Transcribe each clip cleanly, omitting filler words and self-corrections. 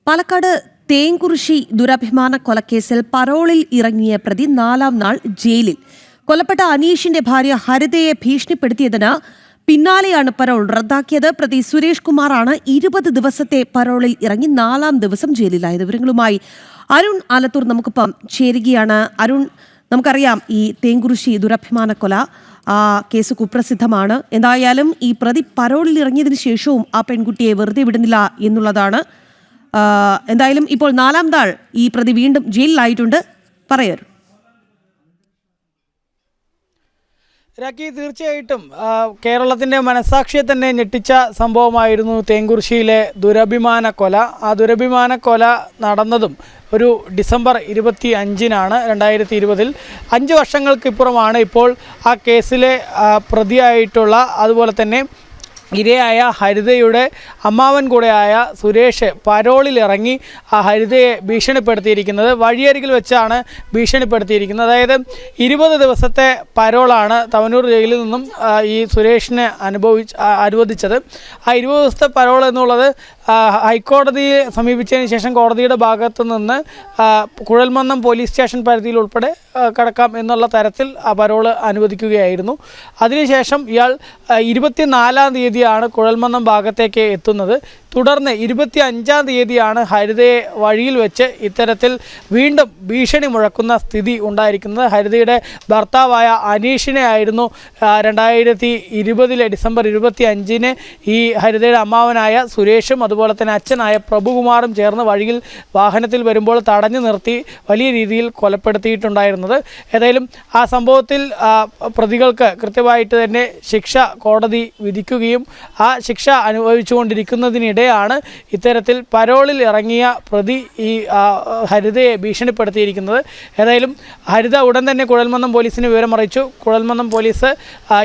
പാലക്കാട് തേങ്കുറിശ്ശി ദുരഭിമാന കൊലക്കേസിൽ പരോളിൽ ഇറങ്ങിയ പ്രതി 4-ാം നാൾ ജയിലിൽ. കൊല്ലപ്പെട്ട അനീഷിന്റെ ഭാര്യ ഹരിതയെ ഭീഷണിപ്പെടുത്തിയതിന് പിന്നാലെയാണ് പരോൾ റദ്ദാക്കിയത്. പ്രതി സുരേഷ് കുമാറാണ് 20 ദിവസത്തെ പരോളിൽ ഇറങ്ങി 4-ാം ദിവസം ജയിലിലായത്. വിവരങ്ങളുമായി അരുൺ ആലത്തൂർ നമുക്കിപ്പം ചേരുകയാണ്. അരുൺ, നമുക്കറിയാം ഈ തേങ്കുറിശ്ശി ദുരഭിമാന കൊല കേസ് കുപ്രസിദ്ധമാണ്. എന്തായാലും ഈ പ്രതി പരോളിൽ ഇറങ്ങിയതിനു ശേഷവും ആ പെൺകുട്ടിയെ വെറുതെ വിടുന്നില്ല എന്നുള്ളതാണ്. എന്തായാലും ഇപ്പോൾ 4-ാം നാൾ ഈ പ്രതി വീണ്ടും ജയിലിലായിട്ടുണ്ട്. പറയൂ. രാഖി, തീർച്ചയായിട്ടും കേരളത്തിൻ്റെ മനസാക്ഷിയെ തന്നെ ഞെട്ടിച്ച സംഭവമായിരുന്നു തേങ്കുറിശ്ശിയിലെ ദുരഭിമാന കൊല. ആ ദുരഭിമാന കൊല നടന്നതും ഒരു ഡിസംബർ 25-നാണ് 2020. 5 വർഷങ്ങൾക്കിപ്പുറമാണ് ഇപ്പോൾ ആ കേസിലെ പ്രതിയായിട്ടുള്ള, അതുപോലെ തന്നെ ഇരയായ ഹരിതയുടെ അമ്മാവൻ കൂടെയായ സുരേഷ് പരോളിലിറങ്ങി ആ ഹരിതയെ ഭീഷണിപ്പെടുത്തിയിരിക്കുന്നത്. വഴിയരികിൽ വെച്ചാണ് ഭീഷണിപ്പെടുത്തിയിരിക്കുന്നത്. അതായത് 20 ദിവസത്തെ പരോളാണ് തവനൂർ ജയിലിൽ നിന്നും ഈ സുരേഷിനെ അനുവദിച്ചത്. ആ 20 ദിവസത്തെ പരോൾ എന്നുള്ളത് ഹൈക്കോടതിയെ സമീപിച്ചതിന് ശേഷം കോടതിയുടെ ഭാഗത്തു നിന്ന് കുഴൽമന്നം പോലീസ് സ്റ്റേഷൻ പരിധിയിൽ ഉൾപ്പെടെ കടക്കാം എന്നുള്ള തരത്തിൽ ആ പരോള് അനുവദിക്കുകയായിരുന്നു. അതിനുശേഷം ഇയാൾ 24-ാം തീയതിയാണ് കുഴൽമന്നം ഭാഗത്തേക്ക് എത്തുന്നത്. തുടർന്ന് 25-ാം തീയതിയാണ് ഹരിതയെ വഴിയിൽ വെച്ച് ഇത്തരത്തിൽ വീണ്ടും ഭീഷണി മുഴക്കുന്ന സ്ഥിതി ഉണ്ടായിരിക്കുന്നത്. ഹരിതയുടെ ഭർത്താവായ അനീഷിനെ ആയിരുന്നു 2020 ഡിസംബർ 25-ന് ഈ ഹരിതയുടെ അമ്മാവനായ സുരേഷും അതുപോലെ തന്നെ അച്ഛനായ പ്രഭുകുമാറും ചേർന്ന് വഴിയിൽ വാഹനത്തിൽ വരുമ്പോൾ തടഞ്ഞു നിർത്തി വലിയ രീതിയിൽ കൊലപ്പെടുത്തിയിട്ടുണ്ടായിരുന്നത്. ഏതായാലും ആ സംഭവത്തിൽ പ്രതികൾക്ക് കൃത്യമായിട്ട് തന്നെ ശിക്ഷ കോടതി വിധിക്കുകയും ആ ശിക്ഷ അനുഭവിച്ചുകൊണ്ടിരിക്കുന്നതിനിടെ ാണ് ഇത്തരത്തിൽ പരോളിൽ ഇറങ്ങിയ പ്രതി ഈ ഹരിതയെ ഭീഷണിപ്പെടുത്തിയിരിക്കുന്നത്. ഏതായാലും ഹരിത ഉടൻ തന്നെ കുഴൽമന്നം പോലീസിന് വിവരം അറിയിച്ചു. കുഴൽമന്നം പോലീസ്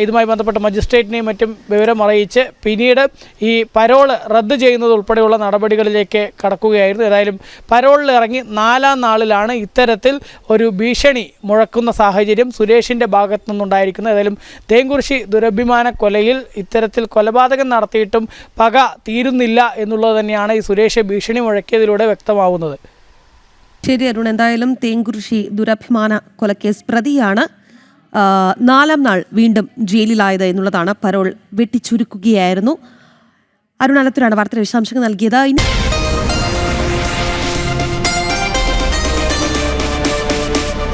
ഇതുമായി ബന്ധപ്പെട്ട മജിസ്ട്രേറ്റിനെയും മറ്റും വിവരം അറിയിച്ച് പിന്നീട് ഈ പരോള് റദ്ദ് ചെയ്യുന്നത് ഉൾപ്പെടെയുള്ള നടപടികളിലേക്ക് കടക്കുകയായിരുന്നു. ഏതായാലും പരോളിൽ ഇറങ്ങി 4-ാം നാളിലാണ് ഇത്തരത്തിൽ ഒരു ഭീഷണി മുഴക്കുന്ന സാഹചര്യം സുരേഷിൻ്റെ ഭാഗത്തു നിന്നുണ്ടായിരിക്കുന്നത്. ഏതായാലും തേങ്കുറിശ്ശി ദുരഭിമാന കൊലയിൽ ഇത്തരത്തിൽ കൊലപാതകം നടത്തിയിട്ടും പക തീരുന്നില്ല എന്നുള്ളത് തന്നെയാണ് ഈ സുരേഷ് ഭീഷണി മുഴക്കിയതിലൂടെ വ്യക്തമാവുന്നത്. ശരി അരുൺ, എന്തായാലും തേങ്കുറിശ്ശി ദുരഭിമാന കൊലക്കേസ് പ്രതിയാണ് 4-ാം നാൾ വീണ്ടും ജയിലിലായത് എന്നുള്ളതാണ്. പരോൾ വെട്ടിച്ചുരുക്കുകയായിരുന്നു. അരുൺ ആലത്തൂരാണ് വാർത്തയുടെ വിശദാംശങ്ങൾ നൽകിയത്.